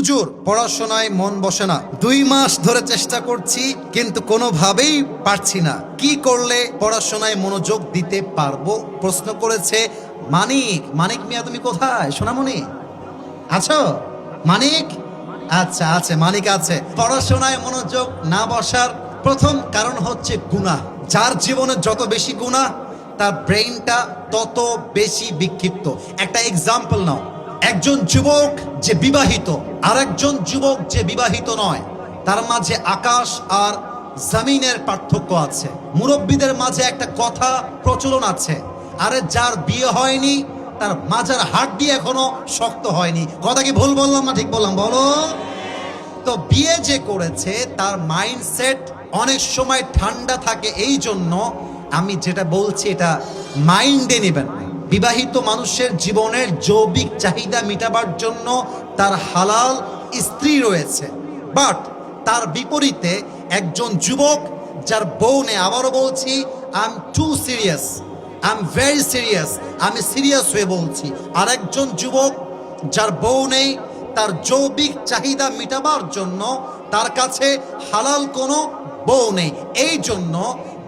হুজুর পড়াশোনায় মন বসে না, 2 মাস ধরে চেষ্টা করছি কিন্তু কোনোভাবেই পারছি না, কি করলে পড়াশোনায় মনোযোগ দিতে পারবো? প্রশ্ন করেছে মানিক। মানিক মিয়া, তুমি কোথায় সোনামণি? আছো মানিক? আচ্ছা আছে, মানিক আছে। পড়াশোনায় মনোযোগ না বসার প্রথম কারণ হচ্ছে গুনাহ। যার জীবনে যত বেশি গুনাহ তার ব্রেইনটা তত বেশি বিক্ষিপ্ত। একটা এক্সাম্পল নাও, একজন যুবক যে বিবাহিত আর একজন যুবক যে বিবাহিত নয়, তার মাঝে আকাশ আর জমিনের পার্থক্য আছে। মুরব্বীদের মাঝে একটা কথা প্রচলন আছে, আরে যার বিয়ে হয়নি তার মাজার হাড়টি এখনো শক্ত হয়নি। কথা কি ভুল বললাম না ঠিক বললাম বলো? তো বিয়ে যে করেছে তার মাইন্ডসেট অনেক সময় ঠান্ডা থাকে, এই জন্য আমি যেটা বলছি এটা মাইন্ডে নেবেন। বিবাহিত মানুষের জীবনের যৌবিক চাহিদা মেটাবার জন্য তার হালাল স্ত্রী রয়েছে, বাট তার বিপরীতে একজন যুবক যার বউ নেই, আবারও বলছি I am too serious, I am very serious, আমি সিরিয়াস হয়ে বলছি, আর একজন যুবক যার বউ নেই, তার যৌবিক চাহিদা মেটাবার জন্য তার কাছে হালাল কোনো বউ নেই। এই জন্য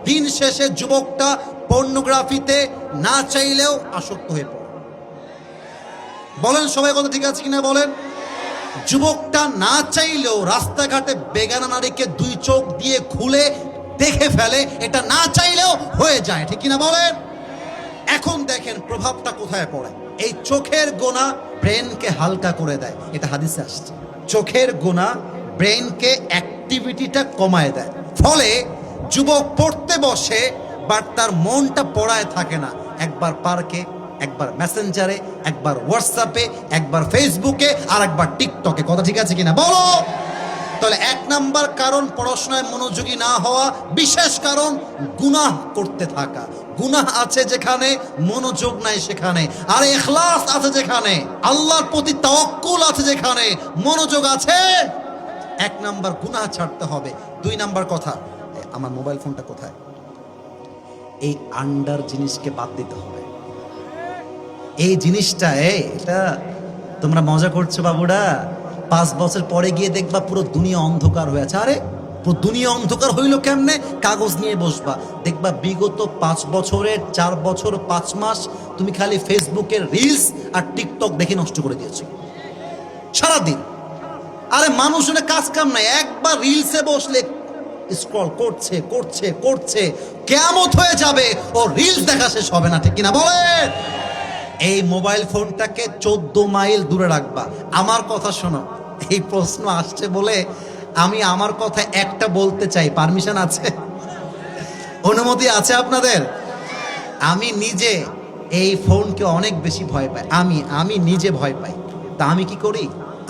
দিন শেষে যুবকটা পর্নোগ্রাফিতে না চাইলেও আসক্ত হয়ে পড়ে। বলেন সবাই কথা ঠিক আছে কিনা বলেন? যুবকটা না চাইলেও রাস্তাঘাটে বেগানা নারীকে 2 চোখ দিয়ে খুলে দেখে ফেলে, এটা না চাইলেও হয়ে যায়, ঠিক কিনা বলেন? এখন দেখেন প্রভাবটা কোথায় পড়ে। এই চোখের গোনা ব্রেনকে হালকা করে দেয়, এটা হাদিসে আসছে। চোখের গোনা ব্রেনকে অ্যাক্টিভিটিটা কমায় দেয়, ফলে যুবক পড়তে বসে বাট তার মনটা পড়ায় থাকে না। একবার পার্কে, একবার মেসেঞ্জারে, একবার হোয়াটসঅ্যাপে, একবার ফেসবুকে, আর একবার টিকটকে। কথা ঠিক আছে কিনা বলো? তাহলে 1 নাম্বার কারণ পড়াশোনায় মনোযোগী না হওয়া, বিশেষ কারণ গুনাহ করতে থাকা। গুনাহ আছে যেখানে মনোযোগ নাই সেখানে, আর ইখলাস আছে যেখানে, আল্লাহর প্রতি তাওয়াক্কুল আছে যেখানে, মনোযোগ আছে। 1 নাম্বার গুনাহ ছাড়তে হবে। 2 নাম্বার কথা, আমার মোবাইল ফোনটা কোথায়? এই আন্ডার জিনিসকে বাদ দিতে হবে। এই জিনিসটা এটা তোমরা মজা করছো বাবুরা, 5 বছর পরে গিয়ে দেখবা পুরো দুনিয়া অন্ধকার হয়ে আছে। আরে পুরো দুনিয়া অন্ধকার হইল কেমনে? কাগজ নিয়ে বসবা, দেখবা বিগত 5 বছরের 4 বছর 5 মাস তুমি খালি ফেসবুকের রিলস আর টিকটক দেখে নষ্ট করে দিয়েছো সারাদিন। আরে মানুষের কাজ কাম নাই, একবার রিলসে বসলে স্ক্রল করছে করছে করছে, কিয়ামত হয়ে যাবে, ও রিলস দেখা শেষ হবে না, ঠিক কিনা বলেন? এই মোবাইল ফোনটাকে 14 মাইল দূরে রাখবা। আমার কথা শোনো, এই প্রশ্ন আসছে বলে আমি আমার কথা একটা বলতে চাই, পারমিশন আছে? অনুমতি আছে আপনাদের? আমি নিজে এই ফোনকে অনেক বেশি ভয় পাই, আমি নিজে ভয় পাই। তা আমি কি করি,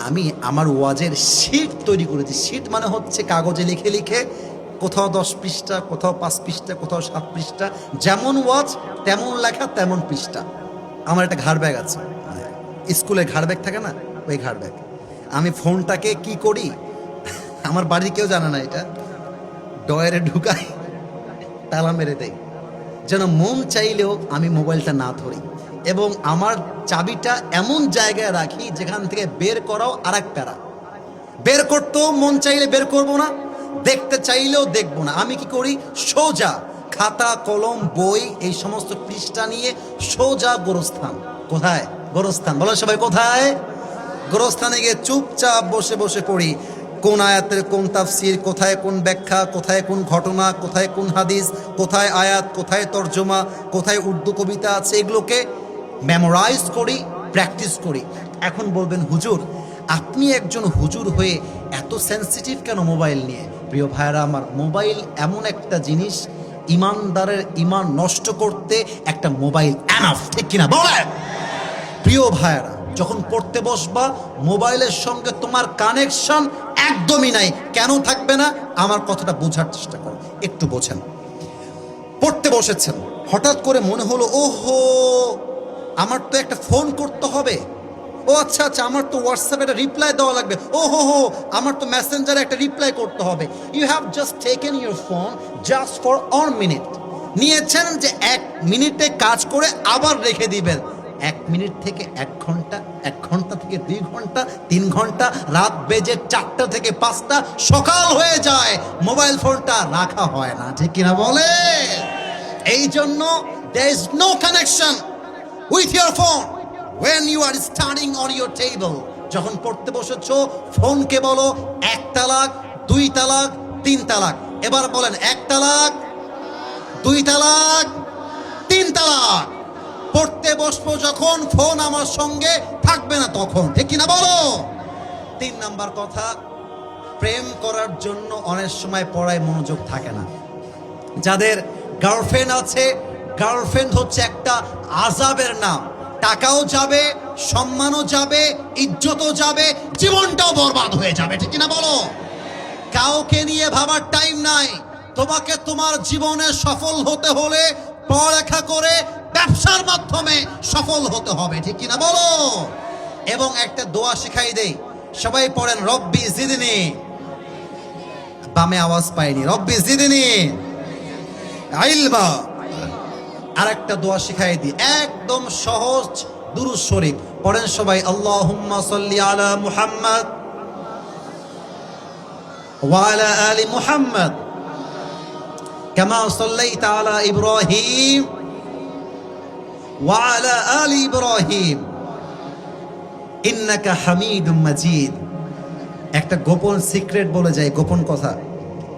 আমি আমার ওয়াজের শীট তৈরি করেছি। শীট মানে হচ্ছে কাগজে লিখে লিখে, কোথাও 10 পৃষ্ঠা, কোথাও 5 পৃষ্ঠা, কোথাও 7 পৃষ্ঠা, যেমন ওয়াজ তেমন লেখা তেমন পৃষ্ঠা। আমার একটা ঘাড় ব্যাগ আছে, স্কুলে ঘাড় ব্যাগ থাকে না, ওই ঘাড় ব্যাগ। আমি ফোনটাকে কি করি, আমার বাড়ির কেউ জানে না, এটা ডয়ারে ঢুকাই, তালা মেরে দেই, যেন মন চাইলেও আমি মোবাইলটা না ধরি। এবং আমার চাবিটা এমন জায়গায় রাখি যেখান থেকে বের করাও আর এক প্যারা। বের করতেও মন চাইলে বের করব না, দেখতে চাইলেও দেখব না। আমি কি করি, সোজা খাতা কলম বই এই সমস্ত পৃষ্ঠা নিয়ে সোজা গোরস্থান। কোথায়? গোরস্থান। বলো সবাই কোথায়? গোরস্থানে গিয়ে চুপচাপ বসে বসে পড়ি, কোন আয়াতের কোন তাফসির, কোথায় কোন ব্যাখ্যা, কোথায় কোন ঘটনা, কোথায় কোন হাদিস, কোথায় আয়াত, কোথায় তর্জমা, কোথায় উর্দু কবিতা আছে, এগুলোকে মেমোরাইজ করি, প্র্যাকটিস করি। এখন বলবেন হুজুর আপনি একজন হুজুর হয়ে এত সেন্সিটিভ কেন মোবাইল নিয়ে? প্রিয় ভাইরা আমার, মোবাইল এমন একটা জিনিস, ইমানদারের ইমান নষ্ট করতে একটা মোবাইল এনাফ, ঠিক কিনা বলেন? প্রিয় ভাইরা, যখন পড়তে বসবা মোবাইলের সঙ্গে তোমার কানেকশন একদমই নাই। কেন থাকবে না? আমার কথাটা বোঝার চেষ্টা করো, একটু বোঝেন। পড়তে বসেছেন, হঠাৎ করে মনে হলো ওহো আমার তো একটা ফোন করতে হবে, ও আচ্ছা আচ্ছা আমার তো হোয়াটসঅ্যাপে একটা রিপ্লাই দেওয়া লাগবে, ও হো আমার তো মেসেঞ্জারে একটা রিপ্লাই করতে হবে। You have just taken your phone just for 1 minute. নিয়েছেন যে 1 মিনিটে কাজ করে আবার রেখে দিবেন। 1 মিনিট থেকে 1 ঘন্টা, 1 ঘন্টা থেকে 2 ঘন্টা, 3 ঘন্টা, রাত বেজে 4টা থেকে 5টা, সকাল হয়ে যায়, মোবাইল ফোনটা রাখা হয় না, ঠিক কিনা বলে? এই জন্য there is no connection with your phone when you are studying on your table. যখন পড়তে বসেছো ফোনকে বলো 1 তালাক, 2 তালাক, 3 তালাক। এবার বলেন 1 তালাক, 2 তালাক, 3 তালাক। পড়তে বসবো যখন ফোন আমার সঙ্গে থাকবে না তখন, ঠিক কিনা বলো? 3 নাম্বার কথা, প্রেম করার জন্য অনেক সময় পড়ায় মনোযোগ থাকে না। যাদের গার্লফ্রেন্ড আছে, গার্লফ্রেন্ড হচ্ছে একটা আযাবের নাম। টাকাও যাবে, সম্মানও যাবে, ইজ্জতও যাবে, জীবনটাও বরবাদ হয়ে যাবে, ঠিক কিনা বলো? কাউকে নিয়ে ভাবার টাইম নাই। তোমাকে তোমার জীবনে সফল হতে হলে পড়ালেখা করে ব্যবসার মাধ্যমে সফল হতে হবে, ঠিক কিনা বলো? এবং একটা দোয়া শিখাই দেই, সবাই পড়েন, রব্বি জিদনি। বামে আওয়াজ পাইনি, রব্বি জিদনি ইলমা। আর একটা দোয়া শিখাই দিই, একদম সহজ দুরূদ শরীফ পড়েন সবাই, আল্লাহুম্মা সাল্লি আলা মুহাম্মদ ওয়া আলা আলি মুহাম্মদ কামা সাল্লাইতা আলা ইব্রাহিম ওয়া আলা আলি ইব্রাহিম ইন্নাকা হামিদুম মাজিদ। একটা গোপন সিক্রেট বলে যায়, গোপন কথা,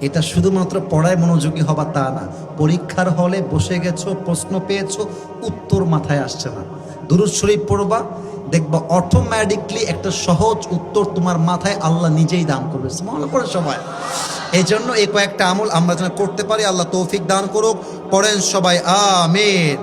এটা শুধুমাত্র পড়ায় মনোযোগী হবা তা না। পরীক্ষার হলে বসে গেছো, প্রশ্ন পেয়েছো, উত্তর মাথায় আসছে না, দুরূদ শরীফ পড়বা, দেখবা অটোমেটিকলি একটা সহজ উত্তর তোমার মাথায় আল্লাহ নিজেই দান করবে। মনে করে সবাই। এই জন্য এই কয়েকটা আমল আমরা যেন করতে পারি, আল্লাহ তৌফিক দান করুক। পড়েন সবাই আমিন।